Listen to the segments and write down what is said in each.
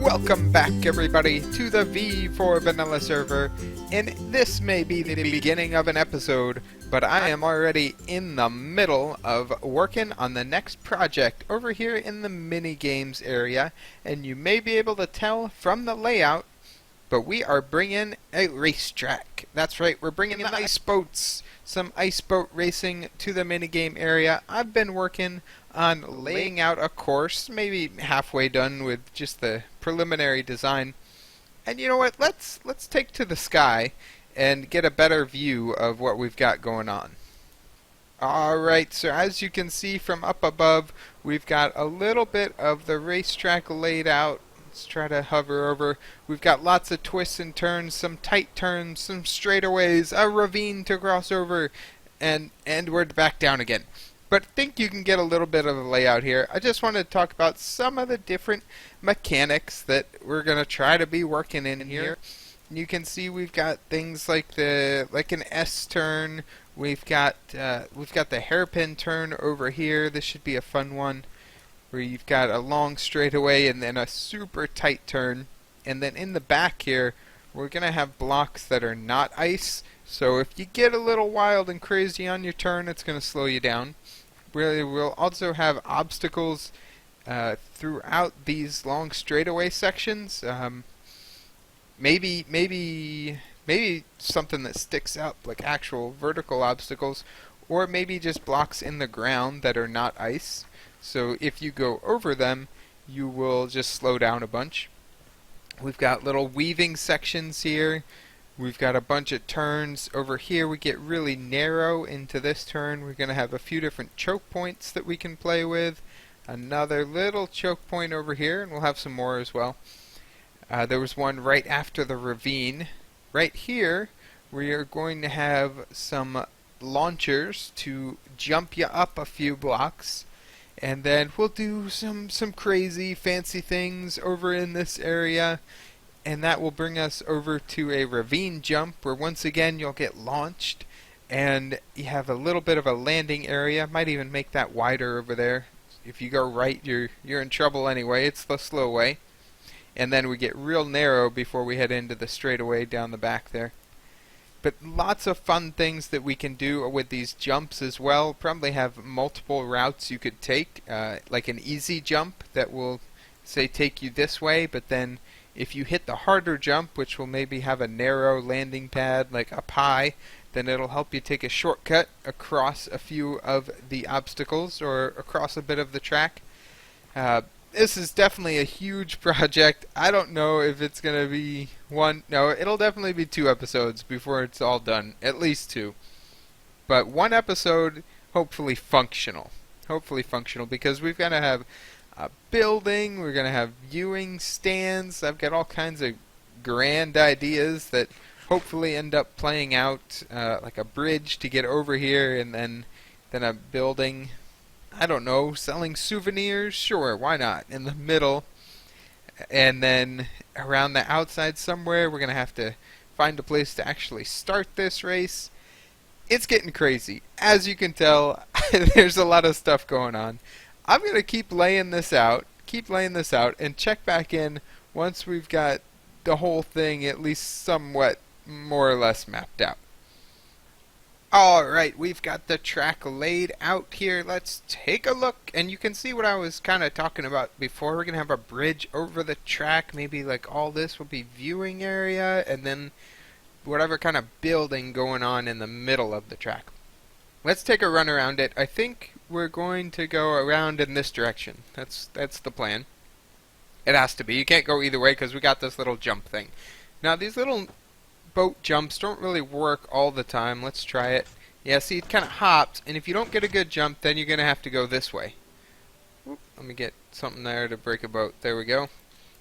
Welcome back, everybody, to the V4 Vanilla server, and this may be the beginning of an episode, but I am already in the middle of working on the next project over here in the minigames area, and you may be able to tell from the layout, but we are bringing a racetrack. That's right, we're bringing the ice boats, some ice boat racing to the minigame area. I've been working on laying out a course, maybe halfway done with just the preliminary design. And you know what, let's take to the sky and get a better view of what we've got going on. Alright, so as you can see from up above, we've got a little bit of the racetrack laid out. Let's try to hover over. We've got lots of twists and turns, some tight turns, some straightaways, a ravine to cross over, and we're back down again. But I think you can get a little bit of the layout here. I just wanted to talk about some of the different mechanics that we're going to try to be working in here. You can see we've got things like an S turn. We've got the hairpin turn over here. This should be a fun one, where you've got a long straightaway and then a super tight turn. And then in the back here, we're going to have blocks that are not ice. So if you get a little wild and crazy on your turn, it's going to slow you down. We'll also have obstacles throughout these long straightaway sections. Maybe something that sticks up, like actual vertical obstacles, or maybe just blocks in the ground that are not ice. So if you go over them, you will just slow down a bunch. We've got little weaving sections here. We've got a bunch of turns. Over here we get really narrow into this turn. We're going to have a few different choke points that we can play with. Another little choke point over here, and we'll have some more as well. There was one right after the ravine. Right here we are going to have some launchers to jump you up a few blocks. And then we'll do some crazy fancy things over in this area. And that will bring us over to a ravine jump, where once again you'll get launched, and you have a little bit of a landing area. Might even make that wider over there. If you go right, you're in trouble anyway. It's the slow way. And then we get real narrow before we head into the straightaway down the back there. But lots of fun things that we can do with these jumps as well. Probably have multiple routes you could take, like an easy jump that will, say, take you this way, but then if you hit the harder jump, which will maybe have a narrow landing pad, like up high, then it'll help you take a shortcut across a few of the obstacles or across a bit of the track. This is definitely a huge project. I don't know if it's going to be one. No, it'll definitely be 2 episodes before it's all done. At least 2. But 1 episode, hopefully functional. Hopefully functional, because we've got to have a building, we're going to have viewing stands. I've got all kinds of grand ideas that hopefully end up playing out, like a bridge to get over here, and then a building. I don't know, selling souvenirs? Sure, why not? In the middle. And then around the outside somewhere, we're going to have to find a place to actually start this race. It's getting crazy. As you can tell, there's a lot of stuff going on. I'm going to keep laying this out, and check back in once we've got the whole thing at least somewhat more or less mapped out. Alright, we've got the track laid out here. Let's take a look, and you can see what I was kind of talking about before. We're going to have a bridge over the track. Maybe like all this will be viewing area, and then whatever kind of building going on in the middle of the track. Let's take a run around it. I think we're going to go around in this direction. That's the plan. It has to be. You can't go either way because we got this little jump thing. Now these little boat jumps don't really work all the time. Let's try it. Yeah, see, it kind of hops, and if you don't get a good jump, then you're going to have to go this way. Whoop, let me get something there to break a boat. There we go.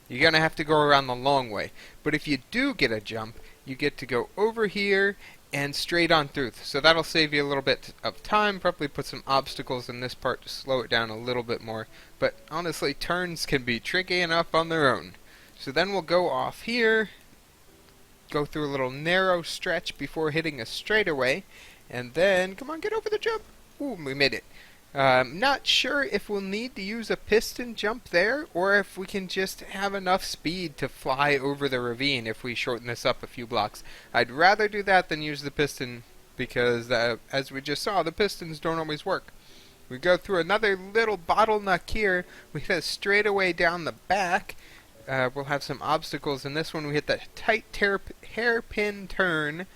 You're going to have to go around the long way. But if you do get a jump, you get to go over here and straight on through. So that'll save you a little bit of time. Probably put some obstacles in this part to slow it down a little bit more. But honestly, turns can be tricky enough on their own. So then we'll go off here, go through a little narrow stretch before hitting a straightaway, and then, come on, get over the jump. Ooh, we made it. Not sure if we'll need to use a piston jump there, or if we can just have enough speed to fly over the ravine if we shorten this up a few blocks. I'd rather do that than use the piston, because as we just saw, the pistons don't always work. We go through another little bottleneck here. We hit a straightaway down the back. We'll have some obstacles in this one. We hit the tight hairpin turn.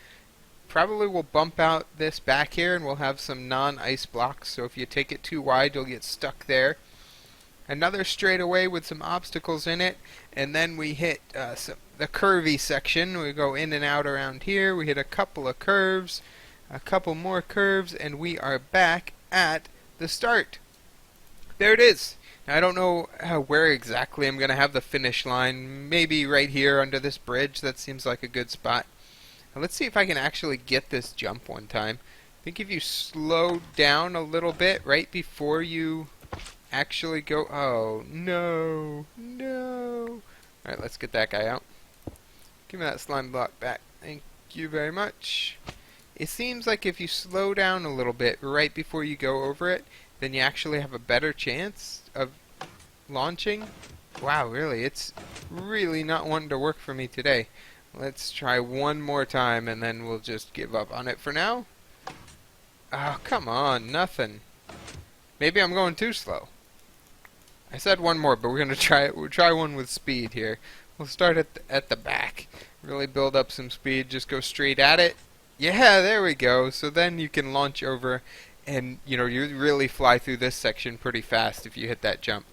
Probably will bump out this back here, and we'll have some non-ice blocks, so if you take it too wide you'll get stuck there. Another straightaway with some obstacles in it, and then we hit the curvy section. We go in and out around here. We hit a couple of curves, a couple more curves, and we are back at the start. There it is. Now, I don't know where exactly I'm going to have the finish line. Maybe right here under this bridge. That seems like a good spot. Now, let's see if I can actually get this jump one time. I think if you slow down a little bit right before you actually go... Oh, no. No. Alright, let's get that guy out. Give me that slime block back. Thank you very much. It seems like if you slow down a little bit right before you go over it, then you actually have a better chance of launching. Wow, really? It's really not wanting to work for me today. Let's try one more time, and then we'll just give up on it for now. Oh, come on, nothing. Maybe I'm going too slow. I said one more, but we're gonna try it. We'll try one with speed here. We'll start at the back. Really build up some speed. Just go straight at it. Yeah, there we go. So then you can launch over, and you really fly through this section pretty fast if you hit that jump.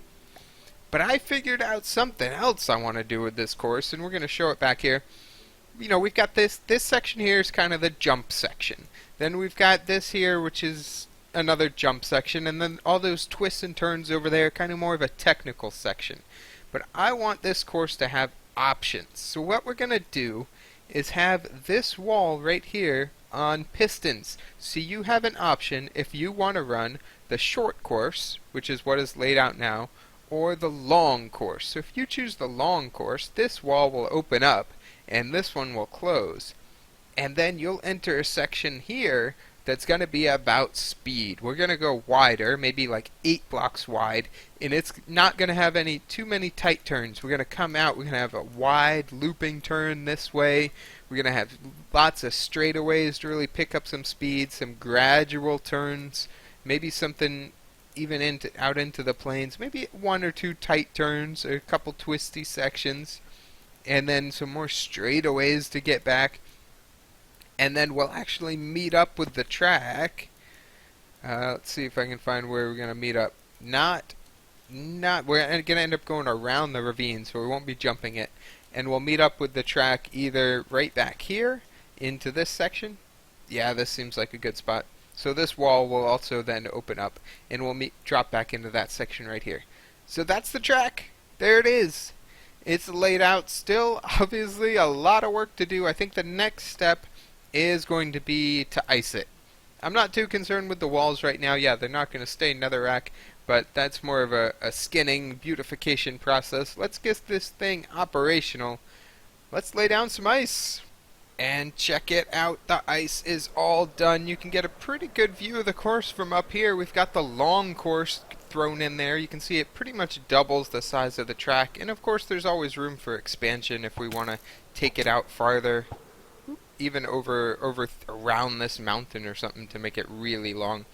But I figured out something else I want to do with this course, and we're going to show it back here. We've got this section here is kind of the jump section. Then we've got this here, which is another jump section, and then all those twists and turns over there, kind of more of a technical section. But I want this course to have options. So what we're going to do is have this wall right here on pistons. So you have an option if you want to run the short course, which is what is laid out now, or the long course. So if you choose the long course, this wall will open up, and this one will close. And then you'll enter a section here that's going to be about speed. We're going to go wider, maybe like 8 blocks wide, and it's not going to have too many tight turns. We're going to come out, we're going to have a wide looping turn this way. We're going to have lots of straightaways to really pick up some speed, some gradual turns, maybe something even out into the plains, maybe 1 or 2 tight turns, a couple twisty sections, and then some more straightaways to get back. And then we'll actually meet up with the track. Let's see if I can find where we're going to meet up. We're going to end up going around the ravine, so we won't be jumping it. And we'll meet up with the track either right back here into this section. Yeah, this seems like a good spot. So this wall will also then open up, and we'll drop back into that section right here. So that's the track. There it is. It's laid out still. Obviously, a lot of work to do. I think the next step is going to be to ice it. I'm not too concerned with the walls right now. Yeah, they're not going to stay netherrack, but that's more of a skinning, beautification process. Let's get this thing operational. Let's lay down some ice. And check it out, the ice is all done. You can get a pretty good view of the course from up here. We've got the long course thrown in there. You can see it pretty much doubles the size of the track. And of course there's always room for expansion if we want to take it out farther. Even around this mountain or something to make it really long.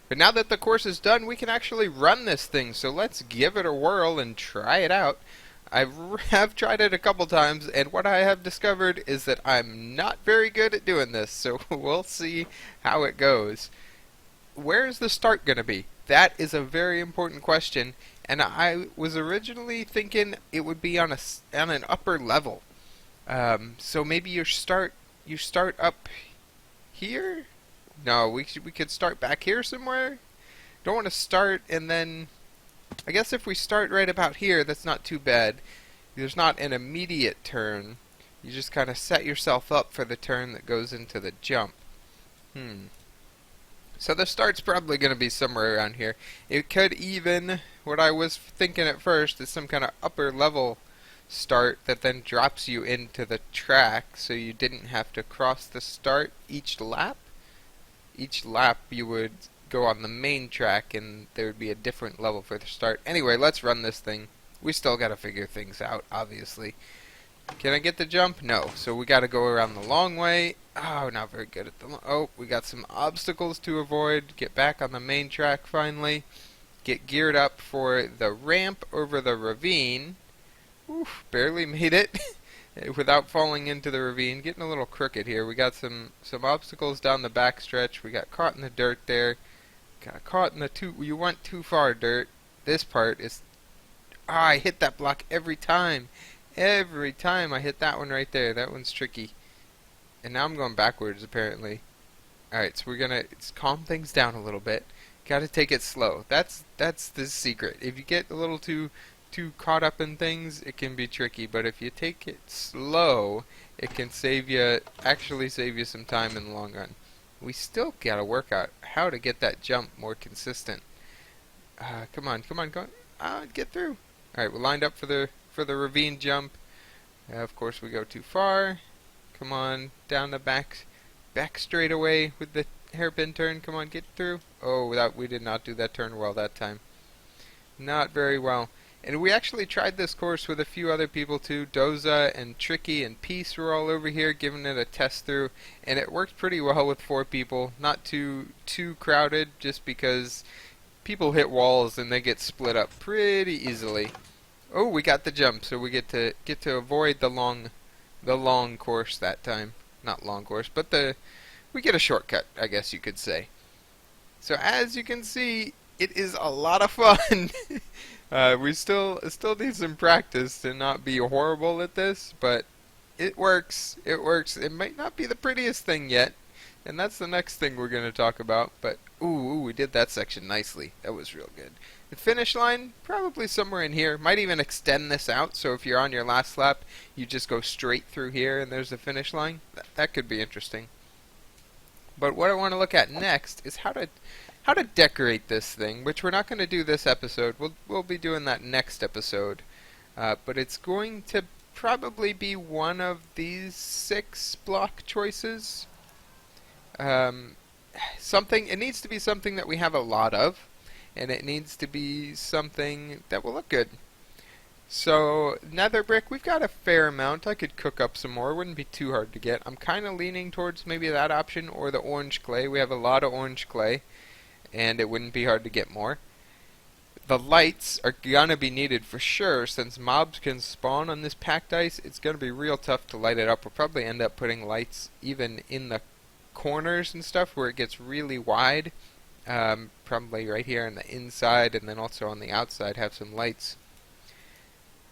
But now that the course is done, we can actually run this thing. So let's give it a whirl and try it out. I have tried it a couple times, and what I have discovered is that I'm not very good at doing this, so we'll see how it goes. Where's the start going to be? That is a very important question, and I was originally thinking it would be on an upper level. So maybe you start up here? No, we could start back here somewhere. Don't want to start and then... I guess if we start right about here, that's not too bad. There's not an immediate turn. You just kind of set yourself up for the turn that goes into the jump. So the start's probably going to be somewhere around here. It could even, what I was thinking at first, is some kind of upper level start that then drops you into the track so you didn't have to cross the start each lap. Each lap you would go on the main track and there would be a different level for the start. Anyway, let's run this thing. We still got to figure things out, obviously. Can I get the jump? No. So we got to go around the long way. Oh, not very good at the... Oh, we got some obstacles to avoid. Get back on the main track finally. Get geared up for the ramp over the ravine. Oof, barely made it without falling into the ravine. Getting a little crooked here. We got some obstacles down the back stretch. We got caught in the dirt there. Got caught in the you went too far, dirt. This part is... Ah, I hit that block every time. Every time I hit that one right there. That one's tricky. And now I'm going backwards, apparently. Alright, so we're gonna calm things down a little bit. Gotta take it slow. That's the secret. If you get a little too caught up in things, it can be tricky. But if you take it slow, it can actually save you some time in the long run. We still gotta work out how to get that jump more consistent. Come on. Get through. Alright, we're lined up for the ravine jump. Of course, we go too far. Come on, down the back straightaway with the hairpin turn. Come on, get through. Oh, we did not do that turn well that time. Not very well. And we actually tried this course with a few other people too. Doza and Tricky and Peace were all over here giving it a test through, and it worked pretty well with 4 people. Not too crowded, just because people hit walls and they get split up pretty easily. Oh, we got the jump, so we get to avoid the long course that time. Not long course, but we get a shortcut, I guess you could say. So as you can see, it is a lot of fun. We still need some practice to not be horrible at this, but it works. It works. It might not be the prettiest thing yet, and that's the next thing we're going to talk about. But ooh, we did that section nicely. That was real good. The finish line, probably somewhere in here. Might even extend this out, so if you're on your last lap, you just go straight through here and there's the finish line. That could be interesting. But what I want to look at next is how to decorate this thing, which we're not going to do this episode. We'll be doing that next episode. But it's going to probably be one of these 6 block choices. It needs to be something that we have a lot of. And it needs to be something that will look good. So, nether brick, we've got a fair amount. I could cook up some more. It wouldn't be too hard to get. I'm kind of leaning towards maybe that option or the orange clay. We have a lot of orange clay, and it wouldn't be hard to get more. The lights are going to be needed for sure. Since mobs can spawn on this packed ice, it's going to be real tough to light it up. We'll probably end up putting lights even in the corners and stuff where it gets really wide. Probably right here on the inside, and then also on the outside have some lights.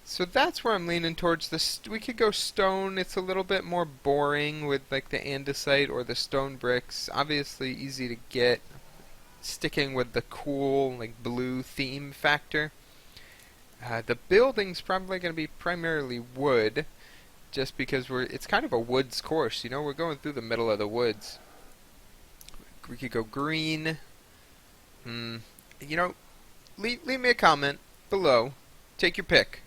So that's where I'm leaning towards. We could go stone. It's a little bit more boring with like the andesite or the stone bricks. Obviously easy to get. Sticking with the cool like blue theme factor. The building's probably going to be primarily wood, just because it's kind of a woods course. You know, we're going through the middle of the woods. We could go green. You know, leave me a comment below. Take your pick.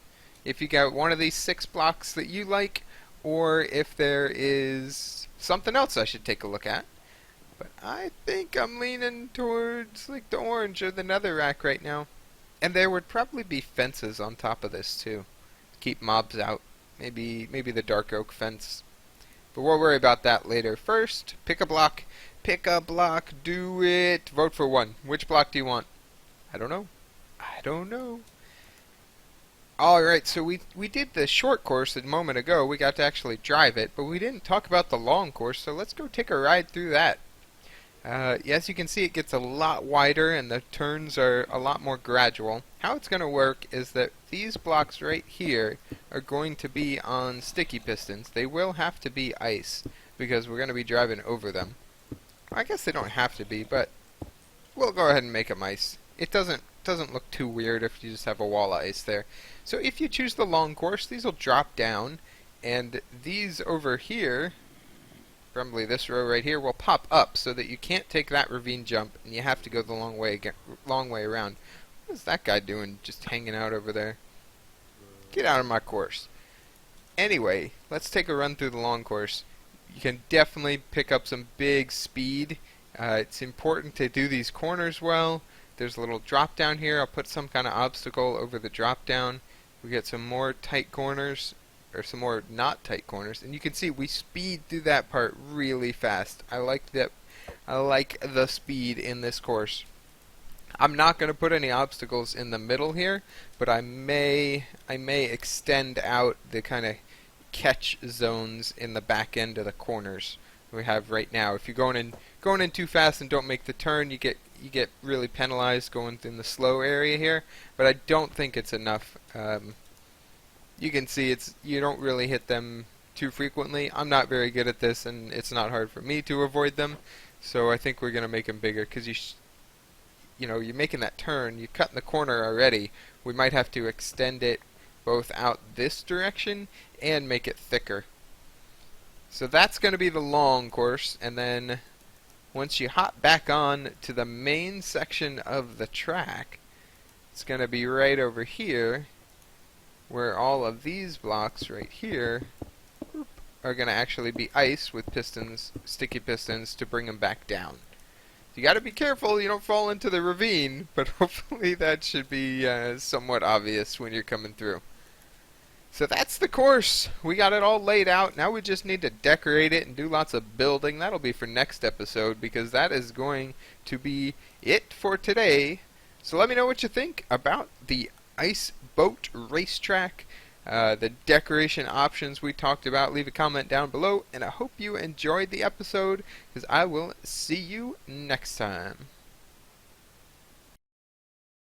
If you got one of these 6 blocks that you like, or if there is something else I should take a look at. But I think I'm leaning towards like the orange or the netherrack right now. And there would probably be fences on top of this too. Keep mobs out. Maybe the dark oak fence. But we'll worry about that later. First, pick a block. Pick a block, do it. Vote for one. Which block do you want? I don't know. Alright, so we did the short course a moment ago. We got to actually drive it, but we didn't talk about the long course, so let's go take a ride through that. As you can see, it gets a lot wider and the turns are a lot more gradual. How it's going to work is that these blocks right here are going to be on sticky pistons. They will have to be ice because we're going to be driving over them. I guess they don't have to be, but we'll go ahead and make them ice. It doesn't look too weird if you just have a wall of ice there. So if you choose the long course, these will drop down, and these over here, probably this row right here, will pop up so that you can't take that ravine jump, and you have to go the long way around. What's that guy doing, just hanging out over there? Get out of my course. Anyway, let's take a run through the long course. You can definitely pick up some big speed It's important to do these corners well. There's a little drop down here. I'll put some kind of obstacle over the drop down. We get some more tight corners, or some more not tight corners, and you can see we speed through that part really fast. I like that. I like the speed in this course. I'm not going to put any obstacles in the middle here, but I may extend out the kind of catch zones in the back end of the corners we have right now. If you're going in too fast and don't make the turn, you get really penalized going in the slow area here. But I don't think it's enough. You can see you don't really hit them too frequently. I'm not very good at this, and it's not hard for me to avoid them. So I think we're going to make them bigger, because you're making that turn, you're cutting the corner already. We might have to extend it both out this direction and make it thicker. So that's going to be the long course, and then once you hop back on to the main section of the track, it's going to be right over here, where all of these blocks right here are going to actually be ice with pistons, sticky pistons, to bring them back down. You got to be careful you don't fall into the ravine, but hopefully that should be somewhat obvious when you're coming through. So that's the course. We got it all laid out. Now we just need to decorate it and do lots of building. That'll be for next episode, because that is going to be it for today. So let me know what you think about the ice boat racetrack, the decoration options we talked about. Leave a comment down below, and I hope you enjoyed the episode, because I will see you next time.